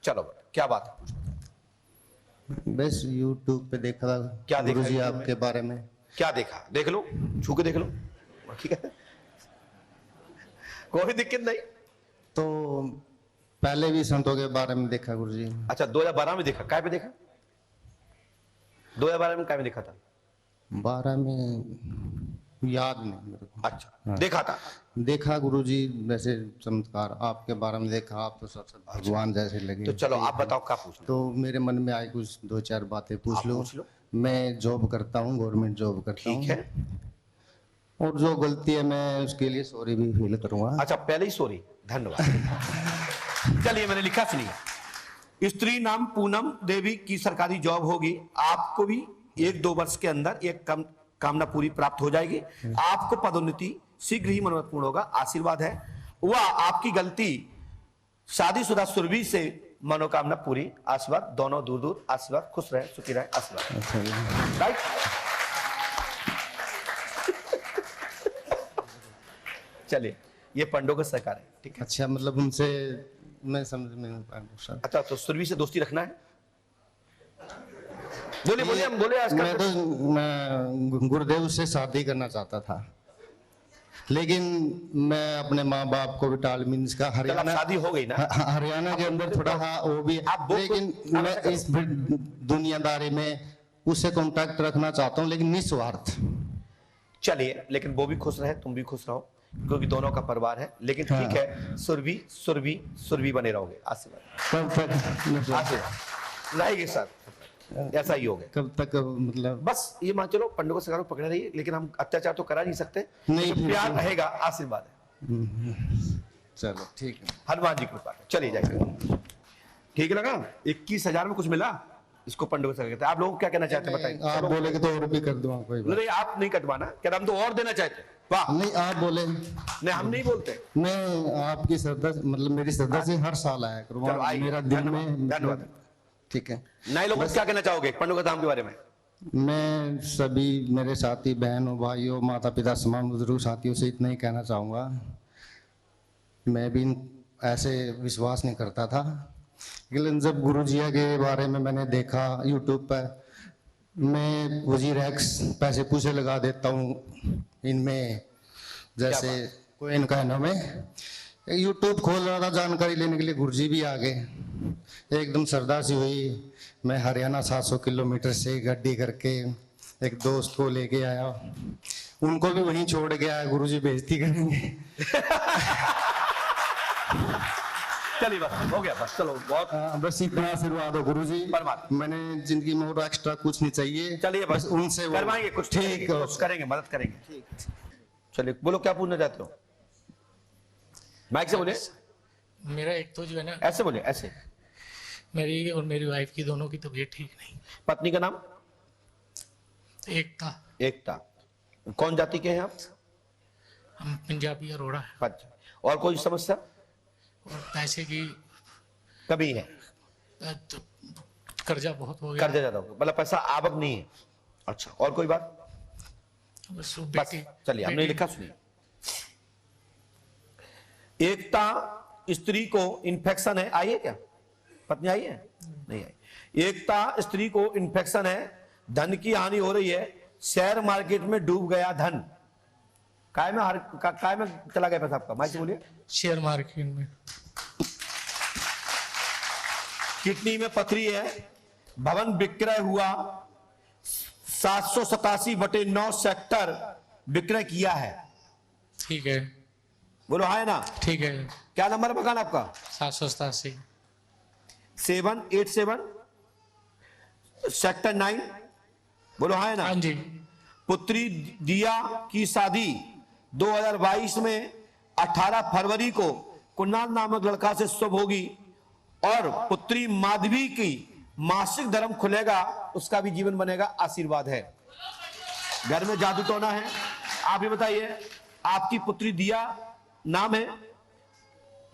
चलो क्या बात है? बस यूट्यूब पे देखा था। क्या देखा गुरुजी YouTube आपके बारे में? क्या देखा? देख लो, छू के देख लो, ठीक है, कोई दिक्कत नहीं। तो पहले भी संतों के बारे में देखा गुरुजी। अच्छा 2012 में देखा? काय पे देखा? 2012 में काय में देखा था? 12 में याद नहीं मेरे को। अच्छा हाँ। देखा था। देखा गुरुजी, वैसे चमत्कार आपके बारे में देखा। आप तो सबसे भगवान जैसे लगे। तो चलो आप बताओ क्या पूछना? तो मेरे मन में आई कुछ 2-4 बातें पूछ आप लो। पूछ लो। मैं जॉब करता हूँ, गवर्नमेंट जॉब करता हूँ। ठीक है। और जो गलती है मैं उसके लिए सॉरी भी फील करूंगा। अच्छा पहले ही सॉरी, धन्यवाद। चलिए मैंने लिखा, सुनिए। स्त्री नाम पूनम देवी की सरकारी जॉब होगी। आपको भी 1-2 वर्ष के अंदर एक कामना पूरी प्राप्त हो जाएगी। आपको पदोन्नति शीघ्र ही मनोरथ होगा, आशीर्वाद है। वह आपकी गलती शादीशुदा सुरभि से मनोकामना पूरी, आशीर्वाद। दोनों दूर दूर, आशीर्वाद। खुश रहे, सुखी रहे, आशीर्वाद। राइट। चलिए ये पंडों का सरकार है, ठीक है। अच्छा मतलब उनसे मैं समझ में नहीं पाया। अच्छा तो सुरभि से दोस्ती रखना है? बोले बोले, हम बोले आजकल मैं गुरुदेव से शादी करना चाहता था, लेकिन मैं अपने माँ बाप को भी टाल मीन्स का हरियाणा शादी हो गई ना? हरियाणा के अंदर थोड़ा हाँ वो भी, लेकिन मैं इस दुनियादारी में उससे कांटेक्ट रखना चाहता हूँ, लेकिन निस्वार्थ। चलिए लेकिन वो भी खुश रहे, तुम भी खुश रहो, क्योंकि दोनों का परिवार है। लेकिन हाँ। ठीक है, सुरभि सुरभि सुरभि बने रहोगे, आशीर्वाद। कब तक आशीर्वाद रहेगी सर, ऐसा ही होगा। कब तक मतलब? बस ये मान चलो पंडों को सरकार को पकड़े रहिए, लेकिन हम अत्याचार तो करा नहीं सकते। नहीं, तो प्यार रहेगा, आशीर्वाद है। चलो ठीक है। हनुमान जी कृपा है। चलिए जाइए। ठीक लगा? 21,000 में कुछ मिला, इसको पंडों को सरकार कहते हैं। आप लोग क्या कहना चाहते हैं बताइए? आप बोलेगे तो और भी कर दूंगा, कोई बात नहीं आप नहीं कटवाना, क्या हम तो और देना चाहते हैं। वाह नहीं। आप बोले नहीं, हम नहीं बोलते। मैं आपकी श्रद्धा मतलब मेरी श्रद्धा से हर साल आया करूँगा, मेरा दिल में। धन्यवाद। ठीक है। नए लोगों से क्या कहना चाहोगे पंडों का धाम के बारे में? मैं सभी मेरे साथी बहनों भाइयों माता पिता समान बुजुर्ग साथियों से इतना ही कहना चाहूँगा, मैं भी ऐसे विश्वास नहीं करता था, लेकिन जब गुरुजिया के बारे में मैंने देखा यूट्यूब पर, मैं वजीर एक्स पैसे पूछे लगा देता हूँ इनमें, जैसे कोइन कहना में यूट्यूब खोल रहा था जानकारी लेने के लिए, गुरुजी भी आ गए। एकदम श्रद्धा सी हुई। मैं हरियाणा 700 किलोमीटर से गाड़ी करके एक दोस्त को लेके आया, उनको भी वहीं छोड़ के आया। गुरुजी बेइज्जती करेंगे। चलिए बस हो गया, बस चलो बहुत बस इतना आशीर्वाद हो गुरुजी। परमात्मा। मैंने जिंदगी में और एक्स्ट्रा कुछ नहीं चाहिए। चलिए बस उनसे करवाएंगे कुछ, ठीक कुछ करेंगे, मदद करेंगे। चलिए बोलो क्या पूछना चाहते हो? माइक से बोले। मेरा एक तो जो है ना, ऐसे बोले, ऐसे। मेरी और मेरी वाइफ की दोनों की तबीयत ठीक नहीं। पत्नी का नाम? एकता। एकता। कौन जाति के हैं आप? हम पंजाबी अरोड़ा है। अच्छा, और कोई समस्या? और पैसे की कभी है? तो कर्जा बहुत हो गया। कर्जा ज्यादा हो गया, मतलब पैसा आवक नहीं है। अच्छा, और कोई बात? बस बस चलिए, हमने लिखा, सुनिए। एकता स्त्री को इन्फेक्शन है, आई है क्या? पत्नी आई है? नहीं आई। एकता स्त्री को इन्फेक्शन है, धन की हानि हो रही है, शेयर मार्केट में डूब गया धन। काय में चला गया पैसा आपका? माइक से बोलिए। शेयर मार्केट में। किडनी में पथरी है, भवन विक्रय हुआ, 787/9 सेक्टर विक्रय किया है। ठीक है। बोलो हाँ है ना? ठीक है। क्या नंबर है मकान आपका? 787 787 सेक्टर 9। बोलो हाँ है ना? हाँ जी। पुत्री दिया की शादी 2022 में 18 फरवरी को कुणाल नामक लड़का से शुभ होगी, और पुत्री माधवी की मासिक धर्म खुलेगा, उसका भी जीवन बनेगा, आशीर्वाद है। घर में जादू टोना है? आप ही बताइए। आपकी पुत्री दिया नाम है,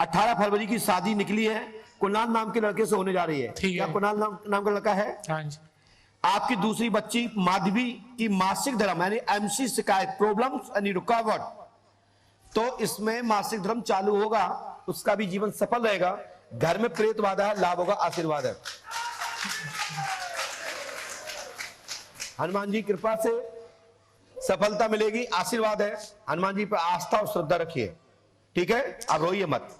18 फरवरी की शादी निकली है, कुणाल नाम के लड़के से होने जा रही है। क्या कुणाल नाम का लड़का है? हाँ जी। आपकी दूसरी बच्ची माधवी की मासिक धर्म यानी एमसी शिकायत, प्रॉब्लम्स यानी रुकावट, तो इसमें मासिक धर्म चालू होगा, उसका भी जीवन सफल रहेगा। घर में प्रेत बाधा है, लाभ होगा, आशीर्वाद है। हनुमान जी की कृपा से सफलता मिलेगी, आशीर्वाद है। हनुमान जी पर आस्था और श्रद्धा रखिए, ठीक है? आप रोइए मत।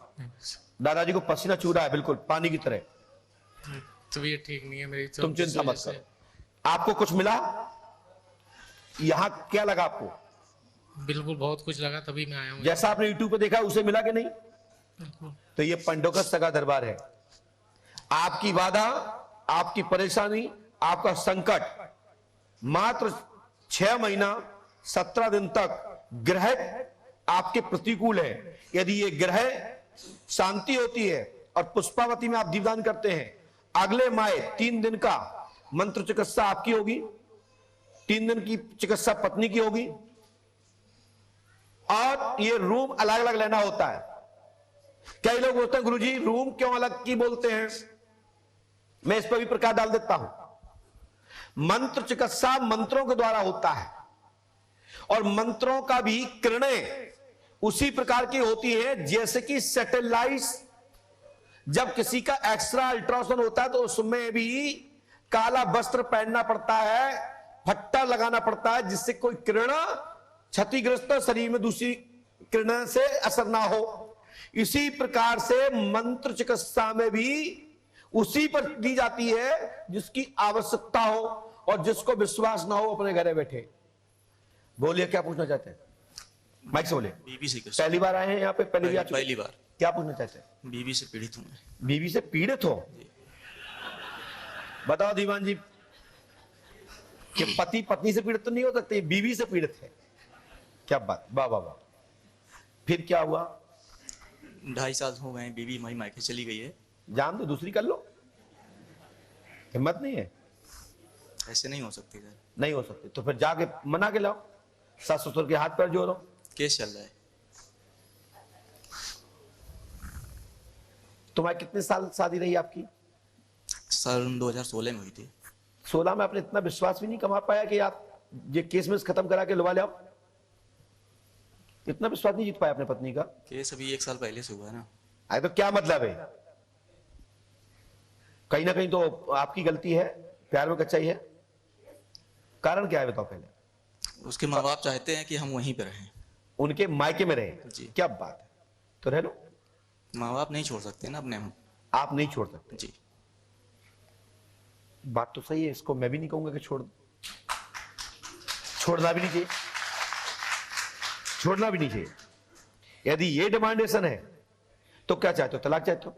दादाजी को पसीना चू रहा है बिल्कुल पानी की तरह। तबीयत ठीक नहीं है मेरी, तो तुम चिंता मत करो। आपको कुछ मिला? यहां क्या लगा आपको? बिल्कुल बहुत कुछ लगा, तभी मैं आया हूँ। जैसा आपने यूट्यूब पे देखा उसे मिला कि नहीं? बिल्कुल। तो ये पंडों का सगा दरबार है। आपकी बाधा, आपकी परेशानी, आपका संकट मात्र 6 महीना 17 दिन तक ग्रह आपके प्रतिकूल है। यदि ये ग्रह शांति होती है और पुष्पावती में आप दीपदान करते हैं, अगले माह 3 दिन का मंत्र चिकित्सा आपकी होगी, 3 दिन की चिकित्सा पत्नी की होगी। और ये रूम अलग अलग लेना होता है। कई लोग बोलते हैं गुरुजी रूम क्यों अलग की बोलते हैं? मैं इस पर भी प्रकाश डाल देता हूं। मंत्र चिकित्सा मंत्रों के द्वारा होता है और मंत्रों का भी किरणें उसी प्रकार की होती है जैसे कि सैटेलाइट। जब किसी का एक्सरा अल्ट्रासाउंड होता है तो उसमें भी काला वस्त्र पहनना पड़ता है, फट्टा लगाना पड़ता है, जिससे कोई किरण क्षतिग्रस्त शरीर में दूसरी किरण से असर ना हो। इसी प्रकार से मंत्र चिकित्सा में भी उसी पर दी जाती है जिसकी आवश्यकता हो, और जिसको विश्वास ना हो अपने घरे बैठे। बोलिए क्या पूछना चाहते हैं? माइक से बोलिए। बीवी से पहली बार आए हैं यहाँ पे? पहली बार। क्या पूछना चाहते हैं? बीवी से पीड़ित हूँ मैं। बीवी से पीड़ित हो? बताओ दीवान जी कि पति पत्नी से पीड़ित तो नहीं हो सकते, बीवी से पीड़ित है। क्या बात, वाह वाह वाह। फिर क्या हुआ? 2.5 साल हो गए, बीवी हमारी मायके चली गई है। जान दो, दूसरी कर लो। हिम्मत नहीं है? ऐसे नहीं हो सकती सर। नहीं हो सकती तो फिर जाके मना के लाओ, सास ससुर के हाथ पैर जोड़ो। केस चल रहा है। तुम्हारे कितने साल शादी रही आपकी? साल 2016 में हुई थी। 16 में आपने इतना विश्वास भी नहीं कमा पाया कि आप ये केस में खत्म करा के लुवा ले आओ? इतना विश्वास नहीं जीत पाया अपने पत्नी का? केस अभी 1 साल पहले से हुआ है ना। अरे तो क्या मतलब है? कहीं ना कहीं तो आपकी गलती है, प्यार में कच्चाई है। कारण क्या है बताओ पहले? उसके माँ बाप चाहते हैं कि हम वहीं पर रहें। उनके मायके में रहे? जी। क्या बात है, तो रह लो। माँ बाप नहीं छोड़ सकते ना अपने हम। आप नहीं छोड़ सकते? जी। बात तो सही है, इसको मैं भी नहीं कहूंगा कि छोड़ना भी नहीं चाहिए, छोड़ना भी नहीं चाहिए। यदि ये डिमांडेशन है तो क्या चाहते हो? तलाक चाहते हो?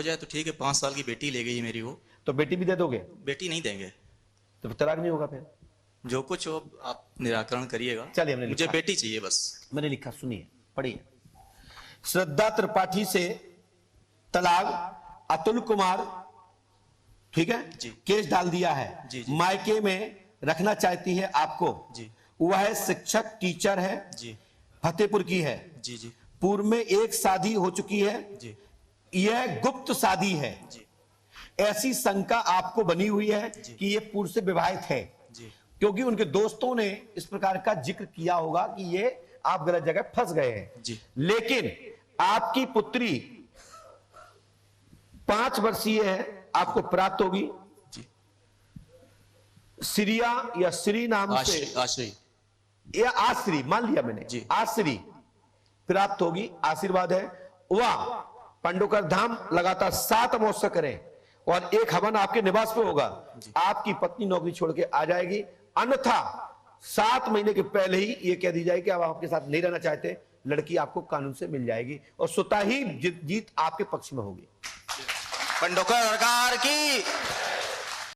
जाए तो ठीक है। 5 साल की बेटी ले गई मेरी वो। तो बेटी भी दे दोगे? बेटी नहीं देंगे तो फिर तलाक नहीं होगा फिर? जो कुछ हो आप निराकरण करिएगा। चलिए, हमने मुझे लिखा। बेटी चाहिए बस। मैंने लिखा, सुनिए पढ़िए। श्रद्धा त्रिपाठी से तलाक अतुल कुमार, ठीक है जी। केस डाल दिया है। जी, जी। मायके में रखना चाहती है आपको। जी। वह शिक्षक टीचर है, जी फतेहपुर की है। जी जी पूर्व में एक शादी हो चुकी है, जी यह गुप्त शादी है। जी ऐसी शंका आपको बनी हुई है कि यह पूर्व से विवाहित है, जी क्योंकि उनके दोस्तों ने इस प्रकार का जिक्र किया होगा कि ये आप गलत जगह फंस गए हैं। जी। लेकिन आपकी पुत्री 5 वर्षीय है, आपको प्राप्त होगी। जी। सिरिया या श्री नाम से, आश्रय या आश्री मान लिया मैंने जी। आश्री प्राप्त होगी, आशीर्वाद है। वह पंडोकर धाम लगातार 7 अमावस्या करें और एक हवन आपके निवास पे होगा। आपकी पत्नी नौकरी छोड़ के आ जाएगी, अन्यथा 7 महीने के पहले ही ये कह दी जाएगी कि अब आप आपके साथ नहीं रहना चाहते, लड़की आपको कानून से मिल जाएगी और स्वतः ही जीत आपके पक्ष में होगी। पंडोकर सरकार की